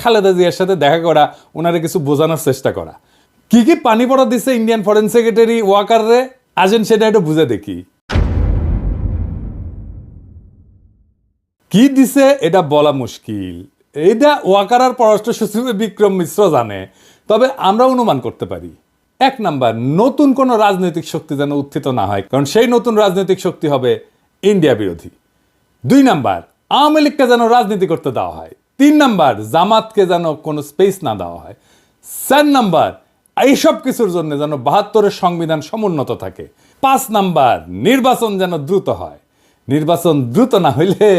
খালেদা জিয়ার সাথে দেখা করা, ওনারে কিছু বোঝানোর চেষ্টা করা। কি কি পানি পড়া দিচ্ছে ইন্ডিয়ান ফরেন সেক্রেটারি ওয়াকাররে, আসেন সেটা একটু বুঝে দেখি। কি দিছে এটা বলা মুশকিল, এটা ওয়াকার আর পররাষ্ট্র সচিব বিক্রম মিশ্র জানে, তবে আমরা অনুমান করতে পারি। 1 নাম্বার, নতুন কোন রাজনৈতিক শক্তি যেন উত্থিত না হয়, কারণ সেই নতুন রাজনৈতিক শক্তি হবে ইন্ডিয়া বিরোধী। 2 নাম্বার, আওয়ামী লীগকে যেন রাজনীতি করতে দেওয়া হয়। 3 নাম্বার, জামাতকে যেন কোনো স্পেস না দেওয়া হয়। 4 নাম্বার, এইসব কিছুর জন্য যেন 72-এর সংবিধান সমুন্নত থাকে। 5 নাম্বার, নির্বাচন যেন দ্রুত হয়। নির্বাচন দ্রুত না হইলে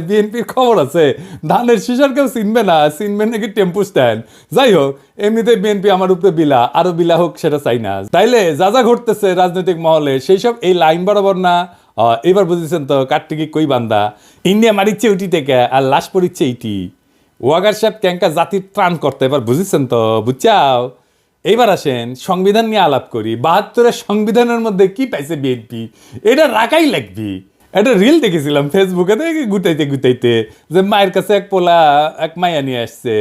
বিএনপির খবর আছে, ধানের শিশার কেউ চিনবে না, চিনবে নাকি টেম্পু স্ট্যান্ড। যাই হোক, এমনিতে বিএনপি আমার উপরে বিলা, আরো বিলা হোক সেটা চাই না। তাইলে যা যা ঘটতেছে রাজনৈতিক মহলে সেই সব এই লাইন বরাবর না। এবার বুঝেছেন তো কাটটিকি কই বান্দা, ইন্ডিয়া মারিচ্ছে উটি থেকে আর লাশ পড়িচ্ছে ইটি। ওয়াগার সাহেব ক্যাঙ্কা জাতির ত্রাণ করতে, এবার বুঝেছেন তো, বুঝছাও। এইবার আসেন সংবিধান নিয়ে আলাপ করি। 72-এর সংবিধানের মধ্যে কি পাইছে বিএনপি, এটা রাখাই লাগবি। একটা রিল দেখেছিলাম ফেসবুকে, দেখি গুটাইতে গুটাইতে যে মায়ের কাছে এক মাইয়া নিয়ে আসছে,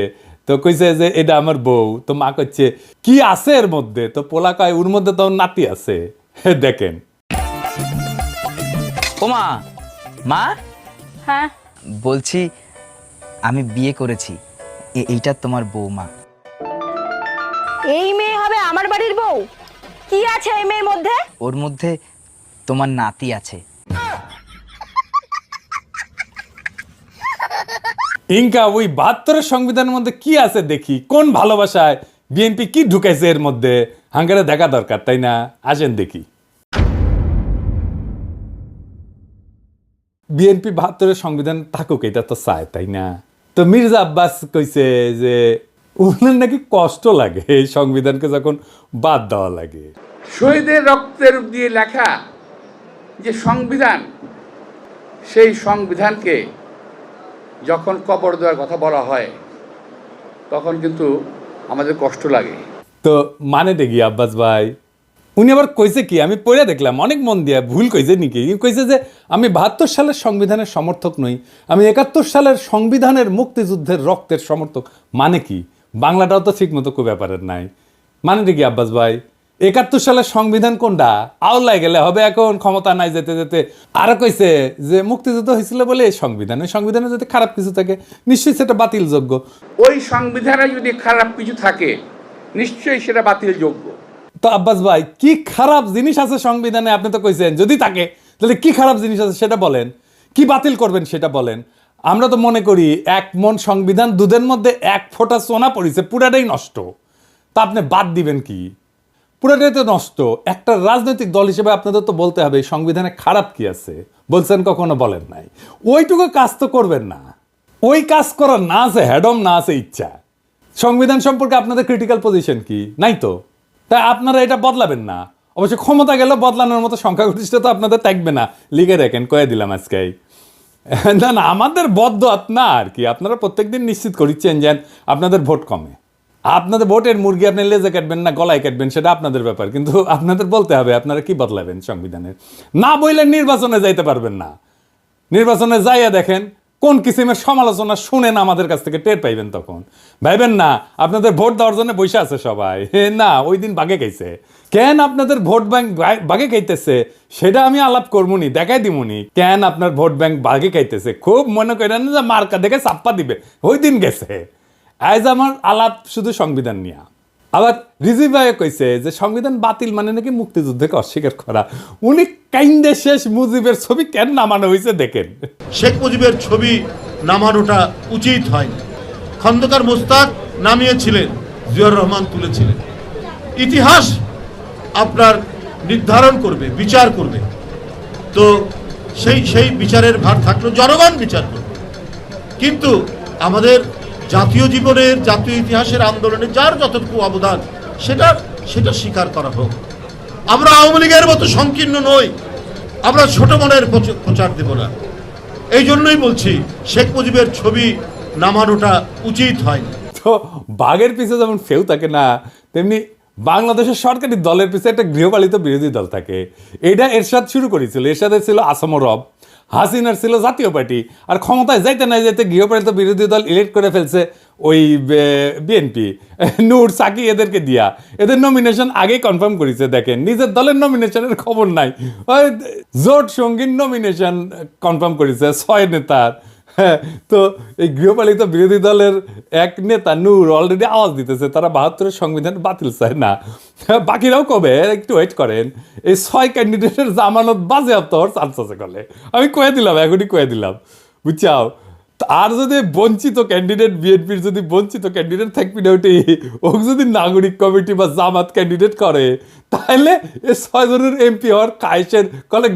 তো কইছে যে এটা আমার বউ। তো মা কইছে কি আছে এর মধ্যে, তো পোলা কয় ওর মধ্যে তো নাতি আছে। দেখেন। ও মা, মা, হ্যাঁ বলছি আমি বিয়ে করেছি, এইটা তোমার বৌমা। এই মেয়ে হবে আমার বাড়ির বউ? কি আছে এই মেয়ের মধ্যে? ওর মধ্যে তোমার নাতি আছে। ইনকা ওই 72-এর সংবিধানের মধ্যে কি আছে দেখি, কোন ভালোবাসায় বিএনপি কি ঢুকাইছে এর মধ্যে, হাঙ্গারে দেখা দরকার, তাই না? আসেন দেখি। বিএনপি 72-এর সংবিধান থাকুক, এটা তো চায়, তাই না? তো মির্জা আব্বাস কইছে যে ওনার নাকি কষ্ট লাগে এই সংবিধানকে যখন বাদ দেওয়া লাগে। শহীদের রক্তের দিয়ে লেখা যে সংবিধান, সেই সংবিধানকে যখন কবর দেওয়ার কথা বলা হয় তখন কিন্তু আমাদের কষ্ট লাগে। তো মানে দেখি আব্বাস ভাই, উনি আবার কইছে কি, আমি পড়ে দেখলাম অনেক মন দিয়া, ভুল কইছে নাকি? কইছে যে আমি 72 সালের সংবিধানের সমর্থক নই, আমি 71 সালের সংবিধানের মুক্তিযুদ্ধের রক্তের সমর্থক। মানে কি, বাংলাটাও তো ঠিক মতো কই ব্যাপারের নাই। মানে দেখি আব্বাস ভাই, 71 সালের সংবিধান কোনটা? আওলায় গেলে হবে, এখন ক্ষমতা নাই যেতে যেতে। আর কইছে যে মুক্তিযুদ্ধ হয়েছিল বলে এই সংবিধান, ওই সংবিধানে যদি খারাপ কিছু থাকে নিশ্চয়ই সেটা বাতিলযোগ্য। ওই সংবিধানে যদি খারাপ কিছু থাকে নিশ্চয়ই সেটা বাতিলযোগ্য। তো আব্বাস ভাই, কি খারাপ জিনিস আছে সংবিধানে? আপনি তো কইছেন যদি থাকে, তাহলে কি খারাপ জিনিস আছে সেটা বলেন, কি বাতিল করবেন সেটা বলেন। আমরা তো মনে করি 1 মণ সংবিধান, দুধের মধ্যে 1 ফোঁটা সোনা পড়েছে, পুরাটাই নষ্ট। তা আপনি বাদ দিবেন কি? পুরাটাই তো নষ্ট। একটা রাজনৈতিক দল হিসেবে আপনাদের তো বলতে হবে সংবিধানে খারাপ কি আছে। বলছেন কখনো? বলেন নাই। ওইটুকু কাজ তো করবেন না। ওই কাজ করার না আছে হ্যাডম, না আছে ইচ্ছা। সংবিধান সম্পর্কে আপনাদের ক্রিটিক্যাল পজিশন কি? নাই তো। তাই আপনারা এটা বদলাবেন না। অবশ্য ক্ষমতা গেলে বদলানোর মতো সংখ্যাগরিষ্ঠতা আপনাদের থাকবে না, লিখে রাখেন, কয়ে দিলাম আজকে। না না, আমাদের বদ্ধ আপনার আর কি, আপনারা প্রত্যেকদিন নিশ্চিত করিচ্ছেন যে আপনাদের ভোট কমে। আপনাদের ভোটের মুরগি আপনি লেজে কাটবেন না গলায় কাটবেন সেটা আপনাদের ব্যাপার, কিন্তু আপনাদের বলতে হবে আপনারা কি বদলাবেন সংবিধানের। না বললে নির্বাচনে যাইতে পারবেন না। নির্বাচনে যাইয়া দেখেন কোন কিসিমের সমালোচনা শুনেন আমাদের কাছ থেকে টের পাইবেন, তখন ভাইবেন না আপনাদের ভোট দেওয়ার জন্য বসে আছে সবাই। না, ওই দিন বাগে খাইছে। কেন আপনাদের ভোট ব্যাংক বাগে খাইতেছে সেটা আমি আলাপ করবনি, দেখাই দিমুনি কেন আপনার ভোট ব্যাংক বাগে খাইতেছে। খুব মনে করেন যে মার্কা দেখে চাপ্পা দিবে, ওই দিন গেছে। আজ আমার আলাপ শুধু সংবিধান নিয়ে। আবার রিজি ভাই কইছে যে সংবিধান বাতিল মানে নাকি মুক্তিযুদ্ধকে অস্বীকার করা। উনি কাইন্দে শেষ মুজিবের ছবি কেন নামানো হয়েছে দেখেন। শেখ মুজিবের ছবি নামানোটা উচিত হয়নি। খন্দকার মোস্তাক নামিয়েছিলেন, জিয়াউর রহমান তুলেছিলেন। ইতিহাস আপনার নির্ধারণ করবে, বিচার করবে। তো সেই বিচারের ভার থাকলো, জনগণ বিচার করবে। কিন্তু আমাদের জাতীয় জীবনের, জাতীয় ইতিহাসের আন্দোলনে যার যতটুকু অবদান সেটা স্বীকার করা হোক। আমরা আওয়ামী লীগের মতো সংকীর্ণ নই, আমরা ছোট মনের প্রচার দেব না। এই জন্যই বলছি শেখ মুজিবের ছবি নামানোটা উচিত হয়নি। তো বাঘের পিছে যেমন ফেউ থাকে না, তেমনি বাংলাদেশের সরকারি দলের পিছে একটা গৃহপালিত বিরোধী দল থাকে। এটা এরশাদ শুরু করেছিল। এরশাদের ছিল আসাম রব, হাসিনার ছিল জাতীয় পার্টি, আর ক্ষমতায় যাইতে না যাইতে গৃহপালিত বিরোধী দল ইলেক্ট করে ফেলছে ওই বিএনপি নূর সাকি এদেরকে দিয়া এদের নমিনেশন আগেই কনফার্ম করেছে। দেখেন নিজের দলের নমিনেশনের খবর নাই, ওই জোট সঙ্গীর নমিনেশন কনফার্ম করেছে 6 নেতার। হ্যাঁ, তো এই গৃহপালিত বিরোধী দলের এক নেতা নূর অলরেডি আওয়াজ দিতেছে তারা 72-এর সংবিধান বাতিল চায় না। বাকিরাও কবে একটু ওয়েট করেন, এই 6 ক্যান্ডিডেটের জামানত বাজেয়াপ্ত হওয়ার চান্স আছে কলে। আমি কয়ে দিলাম, এখনই কয়ে দিলাম, বুঝছাও। আর যদি বঞ্চিত ক্যান্ডিডেট বিএনপির যদি বঞ্চিত ক্যান্ডিডেট থাকবি না ওটি ও যদি নাগরিক কমিটি বা জামাত ক্যান্ডিডেট করে তাহলে এই 6 জনের এমপি হওয়ার কায়েসের কলে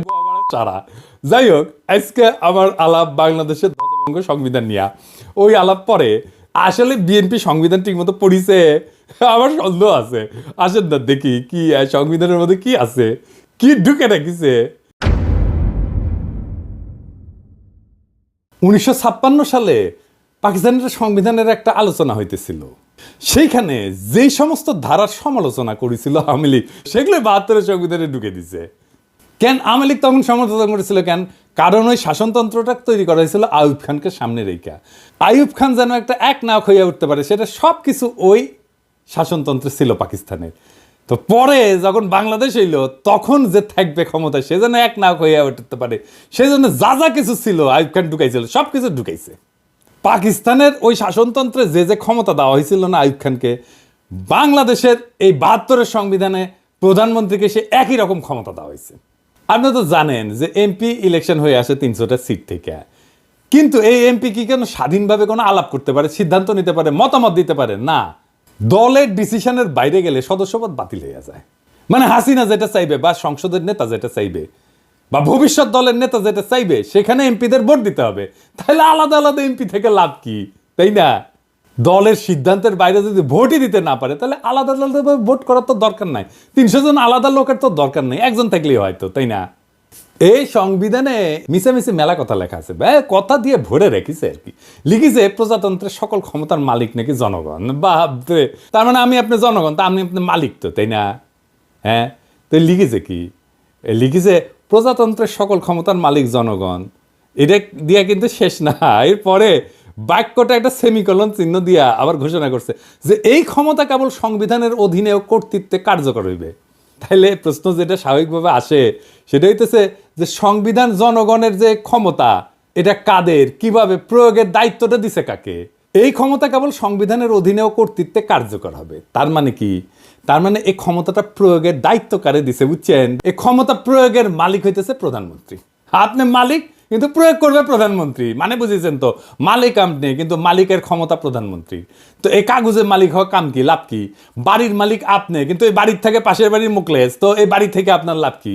চারা। যাই হোক, আজকে আমার আলাপ বাংলাদেশের ধ্বজভঙ্গ সংবিধান নিয়ে। ওই আলাপ পরে আসলে বিএনপি সংবিধান ঠিক মতো পড়িছে আমার সন্দেহ আছে। আসেন না দেখি কি সংবিধানের মধ্যে কি আছে, কি ঢুকে রাখিছে। 1956 সালে পাকিস্তানের সংবিধানের একটা আলোচনা হইতেছিল, সেইখানে যেই সমস্ত ধারার সমালোচনা করেছিল আওয়ামী লীগ সেগুলো 72-এর সংবিধানে ঢুকে দিছে। কেন আওয়ামী লীগ তখন সমালোচনা করেছিল কেন? কারণ ওই শাসনতন্ত্রটা তৈরি করা হয়েছিল আইয়ুব খানকে সামনে রেখা। আইয়ুব খান যেন একটা এক নায়ক হইয়া উঠতে পারে, সেটা সব কিছু ওই শাসনতন্ত্রে ছিল পাকিস্তানের। তো পরে যখন বাংলাদেশ হইলো তখন যে থাকবে ক্ষমতায় সে যেন এক নায়ক হইয়া উঠতে পারে, সেই জন্য যা যা কিছু ছিল আইয়ুব খান ঢুকাইছিল, সব কিছু ঢুকাইছে। পাকিস্তানের ওই শাসনতন্ত্রে যে যে ক্ষমতা দেওয়া হয়েছিল না আইয়ুব খানকে, বাংলাদেশের এই 72-এর সংবিধানে প্রধানমন্ত্রীকে সে একই রকম ক্ষমতা দেওয়া হয়েছে। আপনি তো জানেন যে এমপি ইলেকশন হয়ে আসে 300টা সিট থেকে, কিন্তু এই এমপি কি কেন স্বাধীনভাবে কোনো আলাপ করতে পারে, সিদ্ধান্ত নিতে পারে, মতামত দিতে পারে না? দলের ডিসিশনের বাইরে গেলে সদস্যপদ বাতিল হয়ে যায়। মানে হাসিনা যেটা চাইবে বা সংসদের নেতা যেটা চাইবে বা ভবিষ্যৎ দলের নেতা যেটা চাইবে সেখানে এমপিদের ভোট দিতে হবে। তাহলে আলাদা আলাদা এমপি থেকে লাভ কি, তাই না? দলের সিদ্ধান্তের বাইরে যদি ভোটই দিতে না পারে তাহলে আলাদা আলাদাভাবে ভোট করার তো দরকার নাই। 300 জন আলাদা লোকের তো দরকার নেই, একজন থাকলেই হয়তো, তাই না? এই সংবিধানে মিশামিশি মেলা কথা লেখা আছে, কথা দিয়ে ভরে রেখেছে আর কি। লিখেছে প্রজাতন্ত্রের সকল ক্ষমতার মালিক নাকি জনগণ। বাপরে, তার মানে আমি আপনি জনগণ, তা আমি আপনি মালিক তো, তাই না? হ্যাঁ, তো লিখেছে কি? লিখেছে প্রজাতন্ত্রের সকল ক্ষমতার মালিক জনগণ। এটা দিয়া কিন্তু শেষ না, এরপরে বাক্যটা একটা সেমিকলন চিহ্ন দিয়া আবার ঘোষণা করছে যে এই ক্ষমতা কেবল সংবিধানের অধীনে ও কর্তৃত্বে কার্যকর হইবে। তাইলে প্রশ্ন যেটা স্বাভাবিকভাবে আসে সেটা হইতেছে যে সংবিধান জনগণের যে ক্ষমতা, এটা কাদের, কিভাবে প্রয়োগের দায়িত্বটা দিছে কাকে? এই ক্ষমতা কেবল সংবিধানের অধীনে ও কর্তৃত্বে কার্যকর হবে। তার মানে কি? তার মানে এই ক্ষমতাটা প্রয়োগের দায়িত্ব কারে দিছে বুঝছেন? এই ক্ষমতা প্রয়োগের মালিক হইতেছে প্রধানমন্ত্রী। আপনি মালিক কিন্তু প্রয়োগ করবে প্রধানমন্ত্রী, মানে বুঝেছেন তো? মালিক আপনি কিন্তু মালিকের ক্ষমতা প্রধানমন্ত্রী। তো এই কাগজের মালিক হওয়া কাম কি, লাভ কি? বাড়ির মালিক আপনি কিন্তু এই বাড়ির থেকে পাশের বাড়ির মুখলেস, তো এই বাড়ি থেকে আপনার লাভ কি?